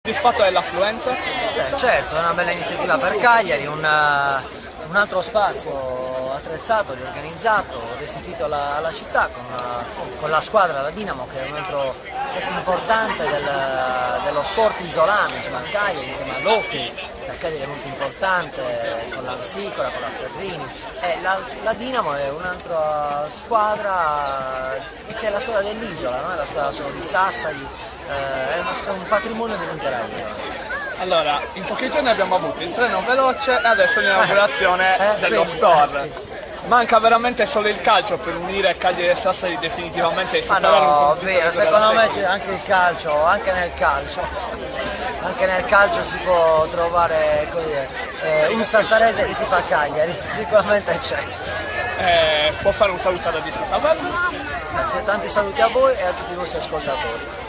Soddisfatto dell'affluenza? Certo, è una bella iniziativa per Cagliari, un altro spazio attrezzato, riorganizzato, restituito alla città con la squadra, la Dinamo, che è un altro pezzo importante dello sport isolano, insieme al Cagliari, insieme all'hockey, che a Cagliari è molto importante, con la Sicola, con la Ferrini. E la Dinamo è un'altra squadra che è la squadra dell'isola, non è la squadra solo di Sassari, è un patrimonio dell'intera isola. Allora, in pochi giorni abbiamo avuto il treno veloce e adesso l'inaugurazione dello quindi, store. sì. Manca veramente solo il calcio per unire Cagliari e Sassari definitivamente e Ma superare un no, conflitto vero, che dura secondo da me secoli. c'è anche il calcio, anche nel calcio si può trovare un sassarese che ti fa Cagliari, sicuramente c'è. Può fare un saluto alla District Web? Grazie, tanti saluti a voi e a tutti i vostri ascoltatori.